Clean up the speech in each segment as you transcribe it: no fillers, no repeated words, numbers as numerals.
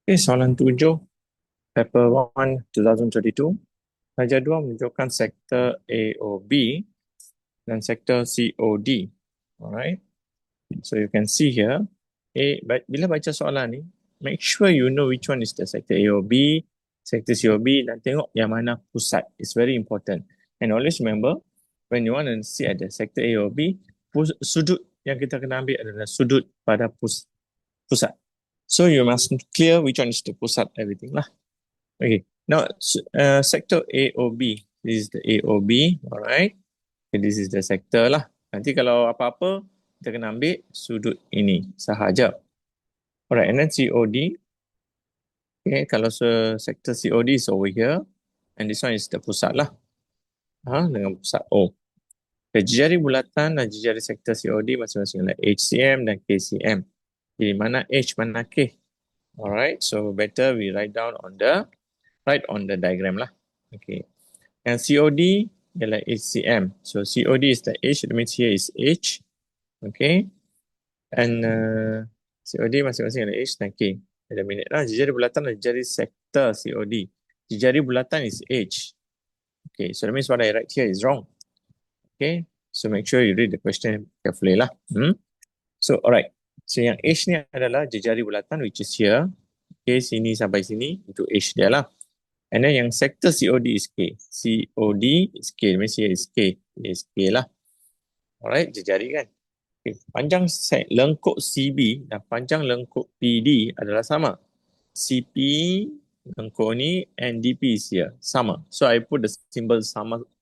Okay, soalan 7, paper 1, 2022. Jadual menunjukkan sektor AOB dan sektor COD. Alright, so you can see here, bila baca soalan ni, make sure you know which one is the sector AOB, sector COB, dan tengok yang mana pusat. It's very important. And always remember, when you want to see at the sector AOB, sudut yang kita kena ambil adalah sudut pada pusat. So you must clear which one is the pusat, everything lah. Okay, now sector AOB. This is the AOB, alright. Okay, this is the sector lah. Nanti kalau apa-apa, kita kena ambil sudut ini sahaja. Alright, and then COD. Okay, kalau sector COD is over here, and this one is the pusat lah. Dengan pusat O. Okay, jari bulatan dan jari sektor COD masing-masing adalah HCM dan KCM. Jadi mana H, mana K. Alright, so better we write on the diagram lah. Okay. And COD ialah HCM. So COD is the H, that means here is H. Okay. And COD masing-masing adalah H dan K. Ada minit lah. Jari bulatan dan jari sektor COD. Jari bulatan is H. Okay. So that means what I write here is wrong. Okay. So make sure you read the question carefully lah. So alright. So yang H ni adalah jari bulatan which is here. Okay. Sini sampai sini. Itu H dia lah. And then yang sector COD is K. COD is K. That means here is K. Is K lah. Alright, jari kan. Okay. Panjang lengkuk CB dan panjang lengkuk PD adalah sama. CP lengkuk ni and DP is here. Sama. So I put the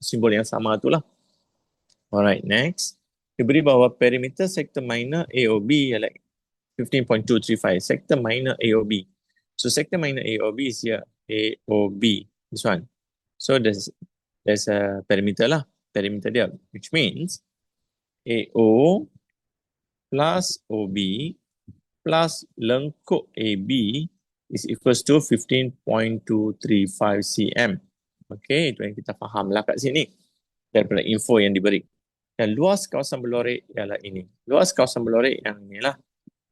simbol yang sama tu lah. Alright, next. Diberi bahawa perimeter sektor minor AOB ialah 15.235. Sektor minor AOB. So sector minor AOB is here. AOB, this one. So there's a perimeter lah, perimeter dia, which means AO plus OB plus lengkuk AB is equals to 15.235 cm. Okay, itu yang kita faham lah kat sini daripada info yang diberi. Dan luas kawasan berlorek ialah ini. Luas kawasan berlorek yang inilah.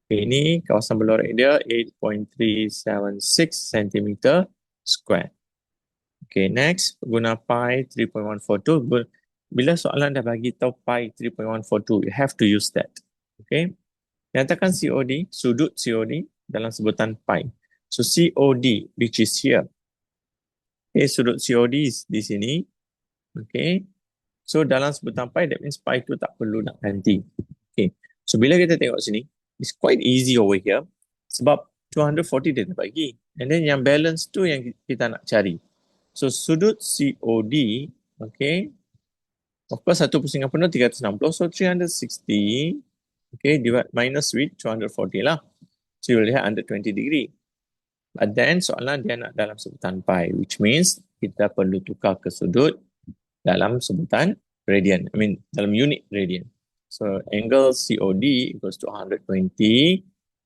Okay, ini kawasan berlorek dia 8.376 cm square. Okay, next, guna pi 3.142. Bila soalan dah bagi tahu pi 3.142, you have to use that. Okay. Nyatakan COD, sudut COD dalam sebutan pi. So COD, which is here. Okay, sudut COD is di sini. Okay. So dalam sebutan pi, that means pi tu tak perlu nak ganti. Okay. So bila kita tengok sini, it's quite easy over here. Sebab 240 dia dah bagi. And then yang balance tu yang kita nak cari. So sudut COD, okay. Of course, satu pusingan penuh 360. So 360, okay, divide minus with 240 lah. So you will have 120 degree. But then soalan dia nak dalam sebutan pi, which means kita perlu tukar ke sudut dalam sebutan radian. I mean, dalam unit radian. So angle COD equals to 120.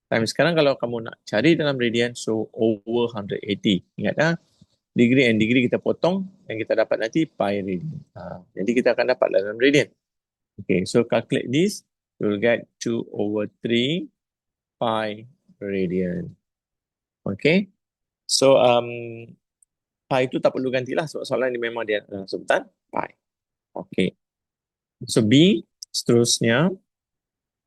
Times sekarang kalau kamu nak cari dalam radian, so over 180. Ingat dah, degree and degree kita potong dan kita dapat nanti pi radian. Jadi kita akan dapat dalam radian. Okay, so calculate this. You will get 2 over 3 pi radian. Okay, so pi itu tak perlu gantilah sebab soalan ini memang dia sebutan pi. Okay, so B seterusnya,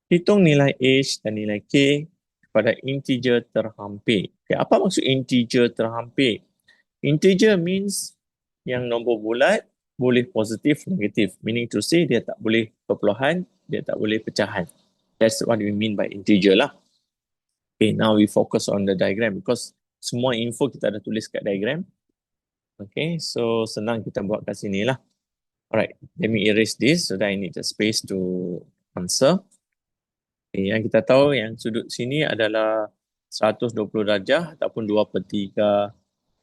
hitung nilai H dan nilai K pada integer terhampir. Okay, apa maksud integer terhampir? Integer means yang nombor bulat boleh positif, negatif. Meaning to say dia tak boleh perpuluhan, dia tak boleh pecahan. That's what we mean by integer lah. Okay, now we focus on the diagram because semua info kita dah tulis kat diagram. Okay, so senang kita buat kat sini lah. Alright, let me erase this so that I need the space to answer. Okay, yang kita tahu yang sudut sini adalah 120 darjah ataupun 2/3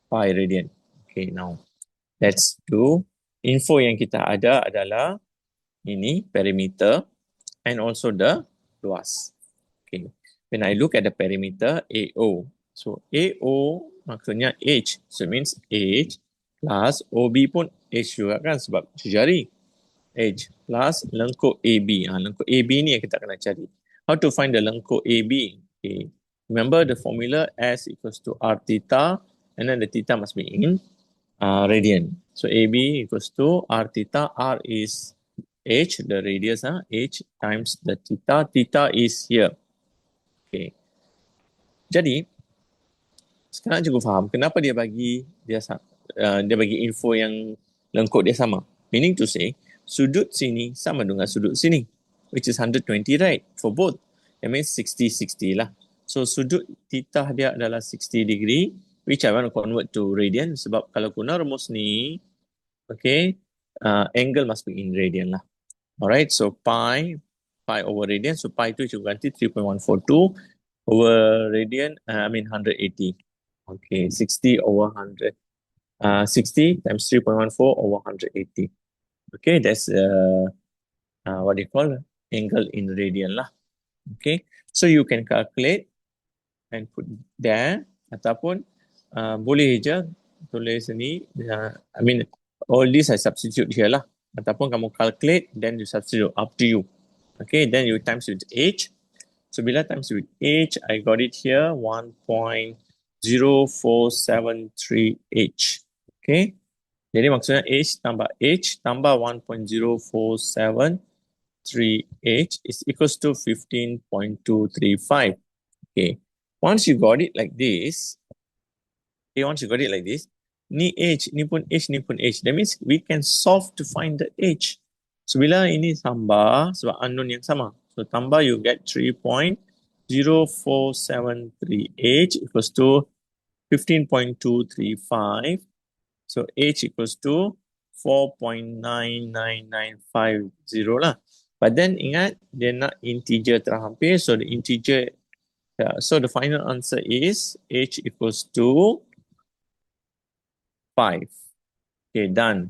pi radian. Okay, now let's do. Info yang kita ada adalah ini perimeter and also the luas. Okay, when I look at the perimeter AO, so AO maksudnya H, so it means H plus OB pun H juga kan sebab jari. H plus lengkuk AB. Lengkuk AB ni yang kita kena cari. How to find the lengkuk AB? Okay. Remember the formula S equals to R theta, and then the theta must be in radian. So AB equals to R theta. R is H, the radius, H times the theta. Theta is here. Okay. Jadi, sekarang cikgu faham kenapa dia bagi info yang lengkuk dia sama. Meaning to say, sudut sini sama dengan sudut sini, which is 120, right? For both. That means 60-60 lah. So, sudut theta dia adalah 60 degree, which I want to convert to radian. Sebab kalau guna rumus ni, okay, angle must be in radian lah. Alright, so pi over radian. So, pi tu cikgu ganti 3.142 over radian, 180. Okay, 60 over 100. 60 times 3.14 over 180. Okay, that's what do you call angle in radian lah. Okay, so you can calculate and put there, ataupun boleh je tulis ni, all this I substitute here lah, ataupun kamu calculate then you substitute, up to you. Okay, then you times with H. So bila times with H, I got it here 1.0473H. Okay, jadi maksudnya H tambah 1.0473H is equals to 15.235. Okay, once you got it like this, ni H, ni pun H, ni pun H. That means we can solve to find the H. So bila ini tambah, sebab unknown yang sama. So tambah, you get 3.0473H equals to 15.235. So H equals to 4.99950 lah. But then ingat, dia nak integer terhampir. So the integer, so the final answer is H equals to 5. Okay, done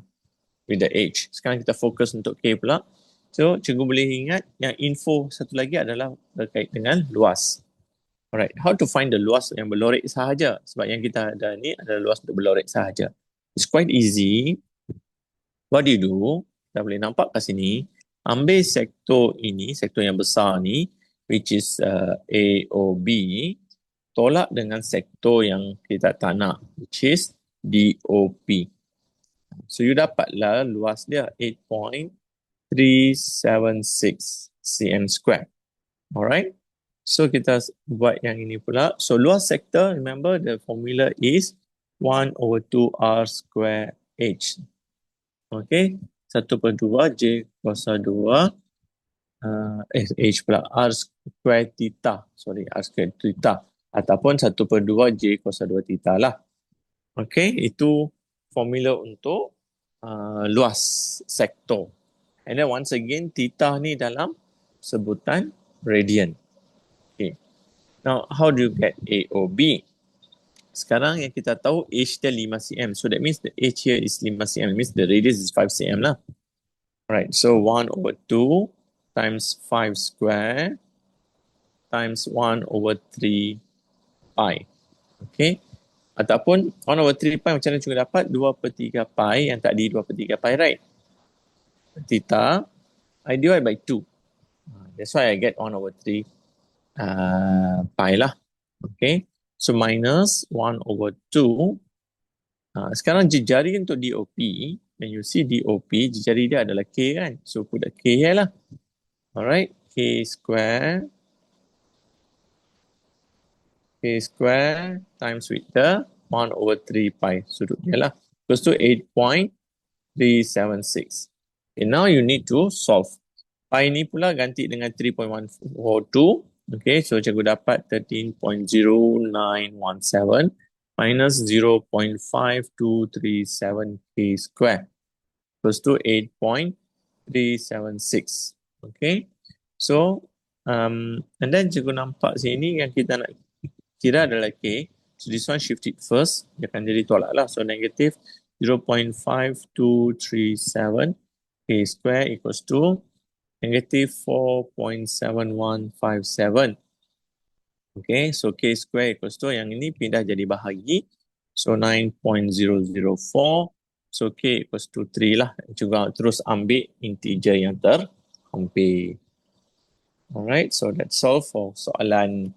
with the H. Sekarang kita fokus untuk K pula. So cikgu boleh ingat yang info satu lagi adalah berkait dengan luas. Alright, how to find the luas yang berlorek sahaja? Sebab yang kita ada ni adalah luas untuk berlorek sahaja. It's quite easy. What do you do? Kita boleh nampak kat sini. Ambil sektor ini, sektor yang besar ni, which is AOB, tolak dengan sektor yang kita tak nak, which is DOP. So you dapatlah luas dia 8.376 cm square. Alright. So kita buat yang ini pula. So luas sektor, remember the formula is 1/2 R square H. Okay. 1/2 J kuasa 2 H pula R square theta. Sorry, R square theta. Ataupun 1/2 J kuasa 2 theta lah. Okay, itu formula untuk luas sektor. And then once again, theta ni dalam sebutan radian. Okay. Now, how do you get AOB? Sekarang yang kita tahu H dia 5 cm. So that means the H here is 5 cm. That means the radius is 5 cm lah. Alright, so 1/2 times 5 square times 1/3 pi. Okay. Ataupun 1/3 pi macam mana cikgu dapat? 2/3 pi, yang tadi 2/3 pi, right? Theta, I divide by 2. That's why I get 1/3 pi lah. Okay. So minus 1/2. Sekarang jejari untuk DOP, when you see DOP, jejari dia adalah K kan? So put the K here lah. Alright. K square times with the 1/3 pi. Sudut dia lah. Equals to 8.376. Okay, now you need to solve. Pi ni pula ganti dengan 3.142. Okay, so cikgu dapat 13.0917 minus 0.5237 K square equals to 8.376. Okay, so and then cikgu nampak sini yang kita nak kira adalah K. So this one shift it first, dia akan jadi tolak lah. So negative 0.5237 K square equals to negative 4.7157. Okay, so K square equals to, yang ini pindah jadi bahagi. So 9.004. So K equals to 3 lah. Juga terus ambil integer yang terhampir. Alright, so that's all for soalan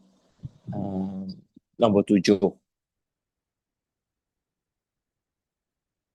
nombor 7.